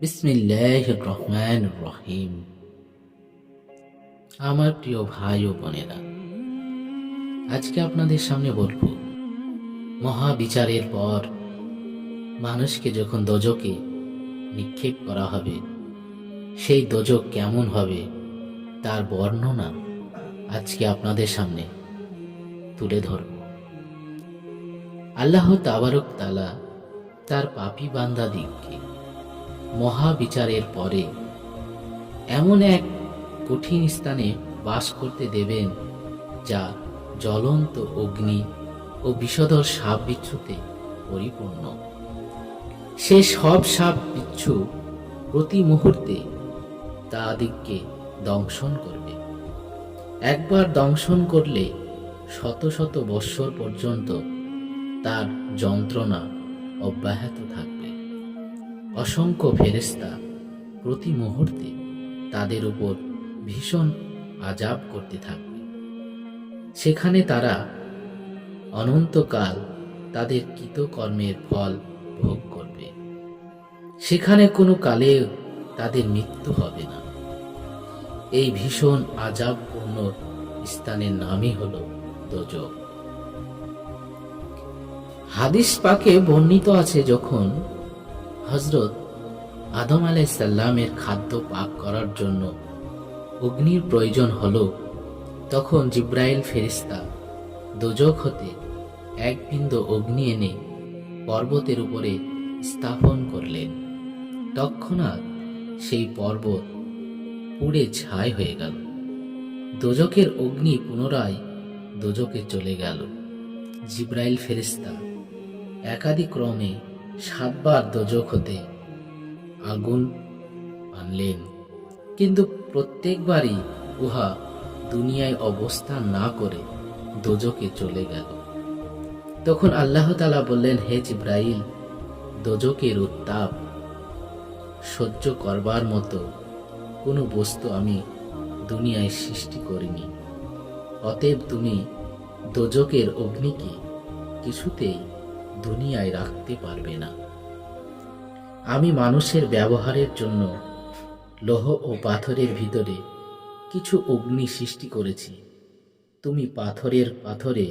বিসমিল্লাহির রহমানির রহিম। আমার প্রিয় ভাই ও বোনেরা, আজকে আপনাদের সামনে বলবো, মহাবিচারের পর মানুষকে যখন দোজকে নিক্ষেপ করা হবে, সেই দোজক কেমন হবে তার বর্ণনা আজকে আপনাদের সামনে তুলে ধরব। আল্লাহ তাবারক তাআলা তার পাপী বান্দাদিগকে মহাবিচারের পরে এমন এক কঠিন স্থানে বাস করতে দেবেন, যা জ্বলন্ত অগ্নি ও বিষধর সাপ বিচ্ছুতে পরিপূর্ণ। সে সব সাপ বিচ্ছু প্রতি মুহূর্তে তাদিগকে দংশন করবে। একবার দংশন করলে শত শত বৎসর পর্যন্ত তার যন্ত্রণা অব্যাহত থাকবে। অসংখ্য ফেরেশতা প্রতি মুহূর্তে তাদের উপর ভীষণ আযাব করতে থাকবে। সেখানে তারা অনন্তকাল তাদের কৃতকর্মের ফল ভোগ করবে। সেখানে কোনো কালে তাদের মৃত্যু হবে না। এই ভীষণ আযাবপূর্ণ স্থানের নামই হলো দোজখ। হাদিস পাকে বর্ণিত আছে, যখন হযরত আদম আলাইহিস সালামের খাদ্য পাক করার জন্য অগ্নির প্রয়োজন হলো, তখন জিবরাইল ফেরেশতা দোজখ হতে এক বিন্দু অগ্নি এনে পর্বতের উপরে স্থাপন করলেন। তৎক্ষণাৎ সেই পর্বত পুড়ে ছাই হয়ে গেল। দোজখের অগ্নি পুনরায় দোজখে চলে গেল। জিবরাইল ফেরেশতা একাদিক্রমে 7 বার দোজখ হতে আগুন আনলেন, কিন্তু প্রত্যেকবারই উহা দুনিয়ায় অবস্থান না করে দোজখে চলে গেল। তখন আল্লাহ তাআলা বললেন, হে জিবরাইল, দোজখের উত্তাপ সহ্য করবার মতো কোনো বস্তু আমি দুনিয়ায় সৃষ্টি করিনি। অতএব তুমি দোজখের অগ্নিকে কিছুতেই দুনিয়ায় রাখতে পারবে না। আমি মানুষের ব্যবহারের জন্য লৌহ ও পাথরের ভিতরে কিছু অগ্নি সৃষ্টি করেছি। তুমি পাথরে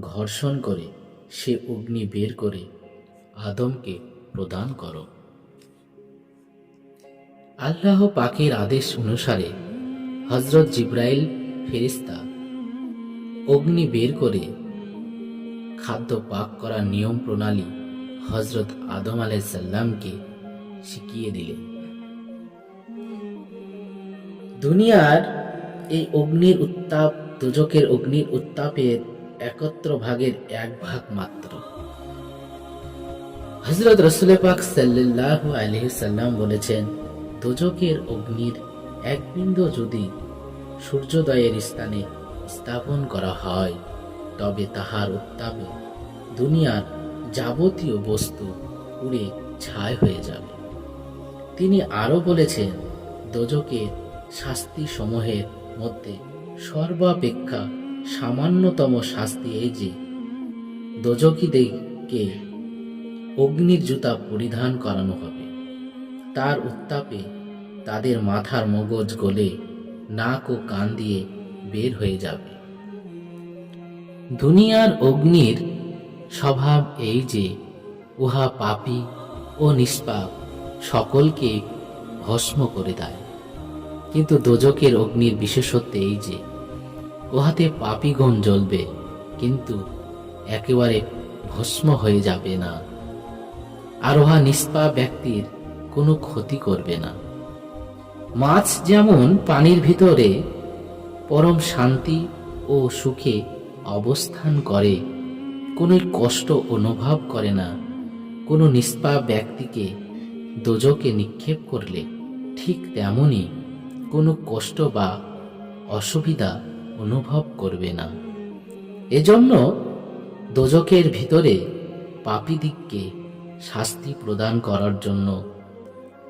ঘর্ষণ করে সে অগ্নি বের করে আদমকে প্রদান করো। আল্লাহ পাকের আদেশ অনুসারে হযরত জিবরাইল ফেরেশতা অগ্নি বের করে খাদ্য পাক করার নিয়ম প্রণালী হযরত আদম আলাইহিস সালামকে শিখিয়ে দিলেন। দুনিয়ার এই অগ্নির উত্তাপ দোজখের অগ্নির উত্তাপের 1/71 ভাগ মাত্র। হযরত রাসূল পাক সাল্লাল্লাহু আলাইহি সাল্লাম বলেছেন, দোজখের অগ্নির এক বিন্দু যদি সূর্যোদয়ের স্থানে স্থাপন করা হয়, তবে তাহার উত্তাপে দুনিয়ার যাবতীয় বস্তু পুড়ে ছাই হয়ে যাবে। তিনি আরো বলেছেন, দোজখের শাস্তি সমূহের মধ্যে সর্বাপেক্ষা সামান্যতম শাস্তি এই যে, দোজখীদেরকে অগ্নির জুতা পরিধান করানো হবে। তার উত্তাপে তাদের মাথার মগজ গলে নাক ও কান দিয়ে বের হয়ে যাবে। দুনিয়ার অগ্নির স্বভাব এই যে, উহা পাপী ও নিষ্পাপ সকলকে ভস্ম করে দেয়। কিন্তু দোজখের অগ্নির বিশেষত্ব এই যে, উহাতে পাপীগণ জ্বলবে, কিন্তু একেবারে ভস্ম হয়ে যাবে না। আর উহা নিষ্পাপ ব্যক্তির কোনো ক্ষতি করবে না। মাছ যেমন পানির ভিতরে পরম শান্তি ও সুখে অবস্থান করে, কোনো কষ্ট অনুভব করে না, কোনো নিষ্পাপ ব্যক্তিকে দোজখে নিক্ষেপ করলে ঠিক তেমনি কোনো কষ্ট বা অসুবিধা অনুভব করবে না। এজন্য দোজখের ভিতরে পাপীদিগকে শাস্তি প্রদান করার জন্য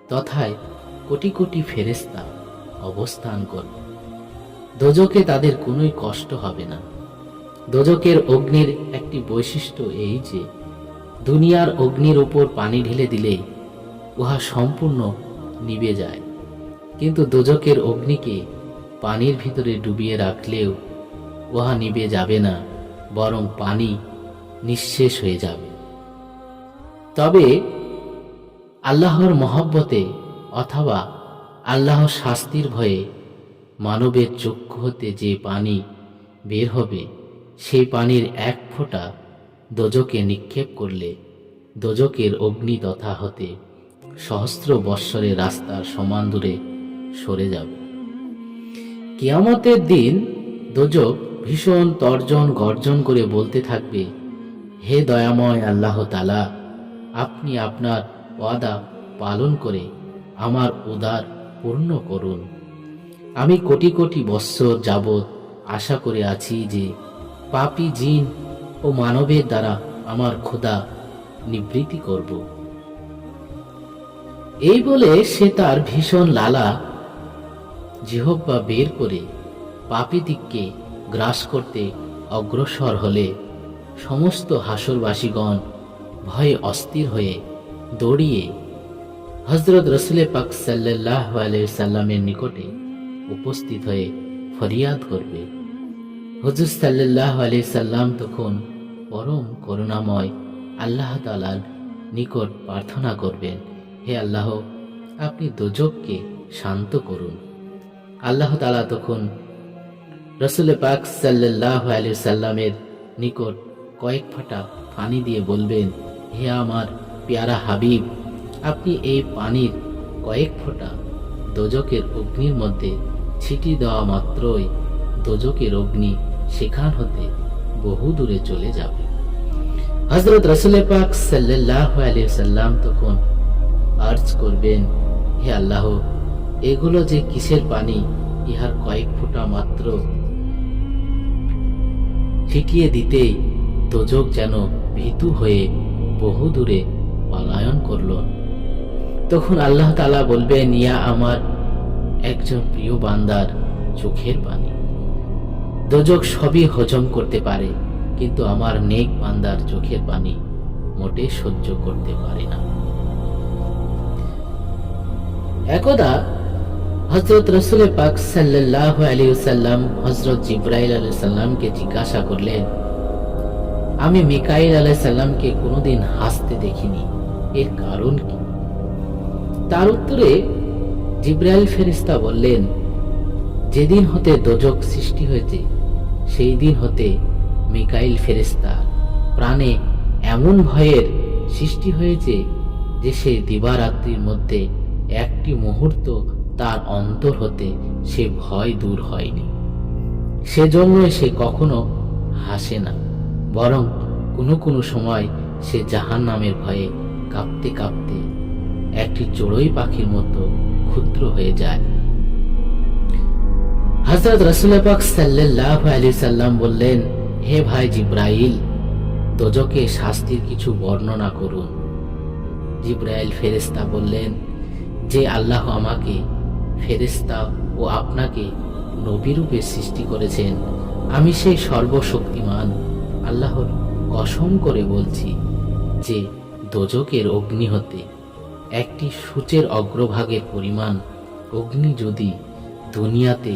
তথায় কোটি কোটি ফেরেশতা অবস্থান করবে। দোজখে তাদের কোনোই কষ্ট হবে না। দোজখের অগ্নির একটি বৈশিষ্ট্য এই যে, দুনিয়ার অগ্নির উপর পানি ঢেলে দিলে উহা সম্পূর্ণ নিভে যায়। কিন্তু দোজকের অগ্নিকে পানির ভিতরে ডুবিয়ে রাখলেও উহা নিভে যাবে না, বরং পানি নিঃশেষ হয়ে যাবে। তবে আল্লাহর মহব্বতে অথবা আল্লাহর শাস্তির ভয়ে মানবের চক্ষু হতে যে পানি বের হবে, সেই পানির এক ফোঁটা দোজকে নিক্ষেপ করলে দোজকের অগ্নি তথা হতে সহস্র বৎসরের রাস্তার সমান দূরে সরে যাবে। কিয়ামতের দিন দোজক ভীষণ তর্জন গর্জন করে বলতে থাকবে, হে দয়াময় আল্লাহ তাআলা, আপনি আপনার ওয়াদা পালন করে আমার উদার পূর্ণ করুন। আমি কোটি কোটি বৎসর যাবৎ আশা করে আছি যে পাপী জিন ও মানবের দ্বারা আমার ক্ষুধা নিবৃত্তি করব। এই বলে সে তার ভীষণ লালা জিহ্বা বের করে পাপীদিগকে গ্রাস করতে অগ্রসর হলে সমস্ত হাসরবাসীগণ ভয়ে অস্থির হয়ে দৌড়িয়ে হযরত রাসূল পাক সাল্লাল্লাহু আলাইহি সাল্লামের নিকটে উপস্থিত হয়ে ফরিয়াদ করবে। হুজুর সাল্লাল্লাহু আলাইহি সাল্লাম তখন পরম করুণাময় আল্লাহ তাআলার নিকট প্রার্থনা করবেন, হে আল্লাহ, আপনি দোজককে শান্ত করুন। আল্লাহ তাআলা তখন রাসূল পাক সাল্লাল্লাহু আলাইহি সাল্লামের নিকট কয়েক ফোঁটা পানি দিয়ে বলবেন, হে আমার পেয়ারা হাবিব, আপনি এই পানির কয়েক ফোঁটা দোজকের অগ্নির মধ্যে ছিটিয়ে দেওয়া মাত্রই দোজকের অগ্নি সেখান হতে বহু দূরে চলে যাবে। হযরত রাসূল পাক সাল্লাল্লাহু আলাইহি সাল্লাম তখন আরজ করবেন, হে আল্লাহ, এগুলো যে কিসের পানি, ইহার কয়েক ফোঁটা মাত্র ছিটিয়ে দিতেই দোজক যেন ভীতু হয়ে বহু দূরে পলায়ন করল। তখন আল্লাহ তাআলা বলবেন, ইয়া আমার একজন প্রিয় বান্দার চোখের পানি। দোজক সবই হজম করতে পারে, কিন্তু আমার নেক বান্দার চোখের পানি মোটে সহ্য করতে পারে না। একদা হযরত রাসূল পাক সাল্লাল্লাহু আলাইহি ওয়াসাল্লাম হযরত জিবরাইল আলাইহিস সালামকে জিজ্ঞাসা করলেন, আমি মিকাইল আলাইহিস সালামকে কোনোদিন হাসতে দেখিনি, এর কারণ কি? তার উত্তরে জিবরাইল ফেরেশতা বললেন, যেদিন হতে দোজক সৃষ্টি হয়েছে সেই দিন হতে মিকাইল ফেরেশতা প্রাণে এমন ভয়ের সৃষ্টি হয়েছে যে সে দিবারাত্রির মধ্যে একটি মুহূর্ত তার অন্তর হতে সে ভয় দূর হয়নি। সেজন্যই সে কখনো হাসে না, বরং কোনো কোনো সময় সে জাহান্নামের ভয়ে কাঁপতে কাঁপতে একটি চড়ুই পাখির মতো ক্ষুদ্র হয়ে যায়। হযরত রাসূল পাক সাল্লাল্লাহু আলাইহি সাল্লাম বললেন, হে ভাই জিবরাইল, দোজকের শাস্তির কিছু বর্ণনা করুন। জিবরাইল ফেরেশতা বললেন, যে আল্লাহ আমাকে ফেরেশতা ও আপনাকে নবী রূপে সৃষ্টি করেছেন, আমি সেই সর্বশক্তিমান আল্লাহর কসম করে বলছি যে দোজকের অগ্নি হতে একটি সূচের অগ্রভাগের পরিমাণ অগ্নি যদি দুনিয়াতে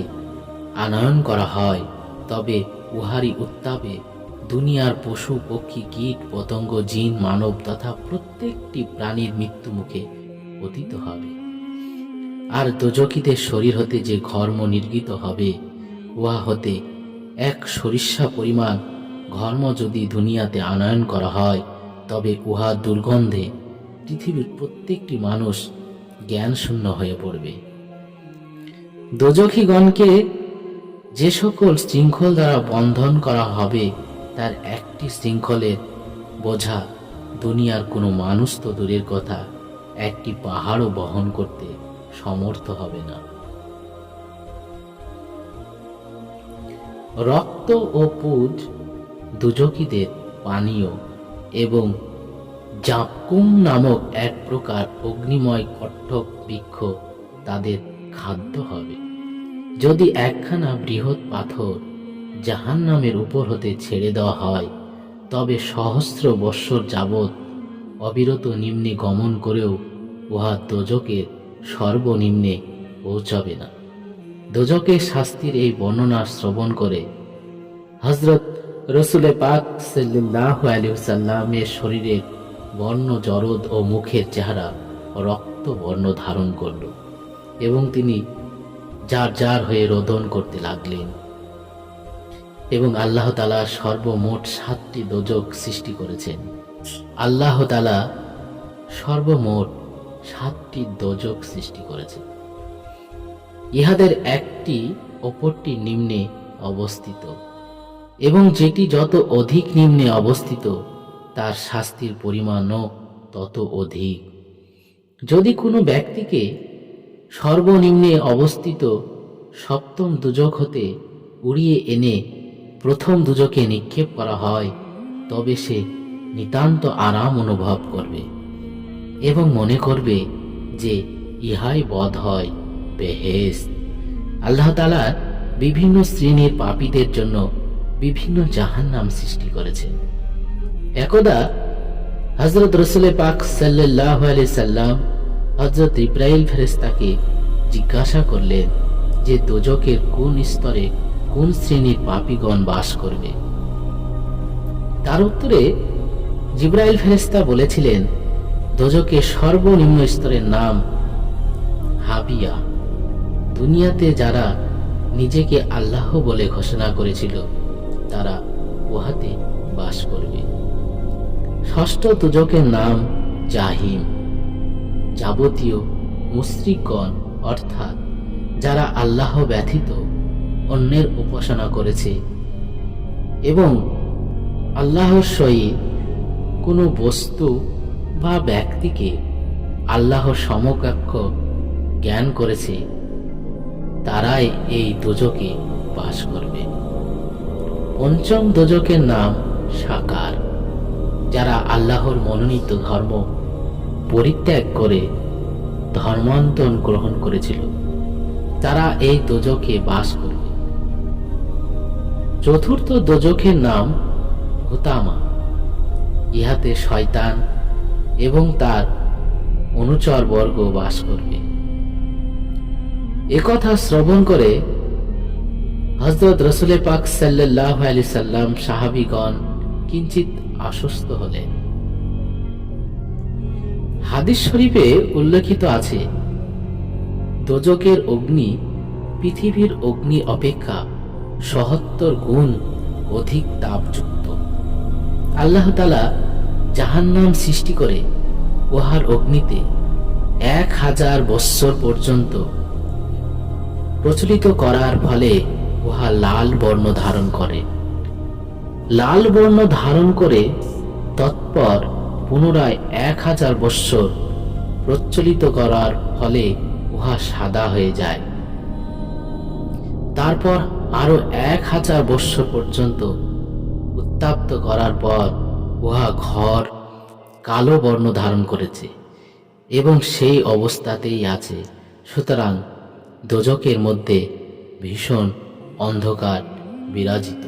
আনয়ন করা হয়, তবে উহারই উত্তাপে দুনিয়ার পশু পক্ষী কীট পতঙ্গ জিন মানব তথা প্রত্যেকটি প্রাণীর মৃত্যু মুখে পতিত হবে। আর দোজকীদের শরীর হতে যে ঘর্ম নির্গিত হবে, উহা হতে এক সরিষা পরিমাণ ঘর্ম যদি দুনিয়াতে আনয়ন করা হয়, তবে উহা দুর্গন্ধে পৃথিবীর প্রত্যেকটি মানুষ জ্ঞান শূন্য হয়ে পড়বে। দোজখীগণকে যে সকল শৃঙ্খল দ্বারা বন্ধন করা হবে, তার একটি শৃঙ্খলের বোঝা দুনিয়ার কোনো মানুষ তো দূরের কথা, একটি পাহাড়ও বহন করতে সমর্থ হবে না। রক্ত ও পুজ দোজখীদের পানীয় এবং জাকুম নামক এক প্রকার অগ্নিময় কট্টক বৃক্ষ তাদের খাদ্য হবে। যদি একখানা বৃহৎ পাথর জাহান্নামের উপর হতে ছেড়ে দেওয়া হয়, তবে সহস্র বৎসর যাবৎ অবিরত নিম্নে গমন করেও উহা দোজকের সর্বনিম্নে পৌঁছাবে না। দোজকের শাস্তির এই বর্ণনা শ্রবণ করে হযরত রাসূল পাক সাল্লাল্লাহু আলাইহি ওয়াসাল্লামের শরীরের বর্ণ জরদ ও মুখের চেহারা রক্ত বর্ণ ধারণ করল এবং তিনি জার জার হয়ে রোদন করতে লাগলেন। এবং আল্লাহ তাআলা সর্বমোট 7টি দোজক সৃষ্টি করেছেন। আল্লাহ তাআলা সর্বমোট 7টি দোজক সৃষ্টি করেছেন। ইহাদের একটি অপরটি নিম্নে অবস্থিত এবং যেটি যত অধিক নিম্নে অবস্থিত তার শাস্তির পরিমাণও তত অধিক। যদি কোনো ব্যক্তিকে সর্বনিম্নে অবস্থিত 7ম দুজক হতে উড়িয়ে এনে প্রথম দুজকে নিক্ষেপ করা হয় তবে সে নিতান্ত আরাম অনুভব করবে এবং মনে করবে যে ইহাই বোধ হয় বেহেশত। আল্লাহ তাআলা বিভিন্ন শ্রেণীর পাপীদের জন্য বিভিন্ন জাহান্নাম সৃষ্টি করেছেন। একদা হযরত রাসূল পাক সাল্লাল্লাহু আলাইহি সাল্লাম হযরত ইব্রাহিম ফেরেশতাকে জিজ্ঞাসা করলেন যে দোজকের কোন স্তরে কোন শ্রেণীর পাপীগণ বাস করবে। তার উত্তরে জিবরাইল ফেরেশতা বলেছিলেন, দোজকের সর্বনিম্ন স্তরের নাম হাবিয়া। দুনিয়াতে যারা নিজেকে আল্লাহ বলে ঘোষণা করেছিল তারা উহাতে বাস করবে। 6ষ্ঠ দোজকের নাম জাহিম। যাবতীয় মুশরিকগণ অর্থাৎ যারা আল্লাহ ব্যতীত অন্যের উপাসনা করেছে এবং আল্লাহর সহিত কোনো বস্তু বা ব্যক্তিকে আল্লাহর সমকক্ষ জ্ঞান করেছে তারাই এই দোজকে বাস করবে। 5ম দোজকের নাম সাকার। যারা আল্লাহর মনোনীত ধর্ম পরিত্যাগ করে ধর্মান্তর গ্রহণ করেছিল তারা এই দোজকে বাস করবে। 4র্থ দোজকের নাম হুতামা। ইহাতে শয়তান এবং তার অনুচর বর্গ বাস করবে। একথা শ্রবণ করে হযরত রাসূল পাক সাল্লাল্লাহু আলাইহি সাল্লাম সাহাবীগণ কিঞ্চিত আশ্বস্ত হলেন। হাদিস শরীফে উল্লেখিত আছে, দোজকের অগ্নি পৃথিবীর অগ্নি অপেক্ষা ৭৭ গুণ অধিক তাপযুক্ত। আল্লাহ তাআলা জাহান্নাম সৃষ্টি করে উহার অগ্নিতে 1000 বৎসর পর্যন্ত প্রচলিত করার ফলে উহা লাল বর্ণ ধারণ করে। লাল বর্ণ ধারণ করে তৎপর পুনরায় 1000 বৎসর প্রচলিত করার ফলে উহা সাদা হয়ে যায়। তারপর আরো 1000 বৎসর পর্যন্ত উত্তাপ্ত করার পর উহা ঘর কালো বর্ণ ধারণ করেছে এবং সেই অবস্থাতেই আছে। সুতরাং দোজকের মধ্যে ভীষণ অন্ধকার বিরাজিত।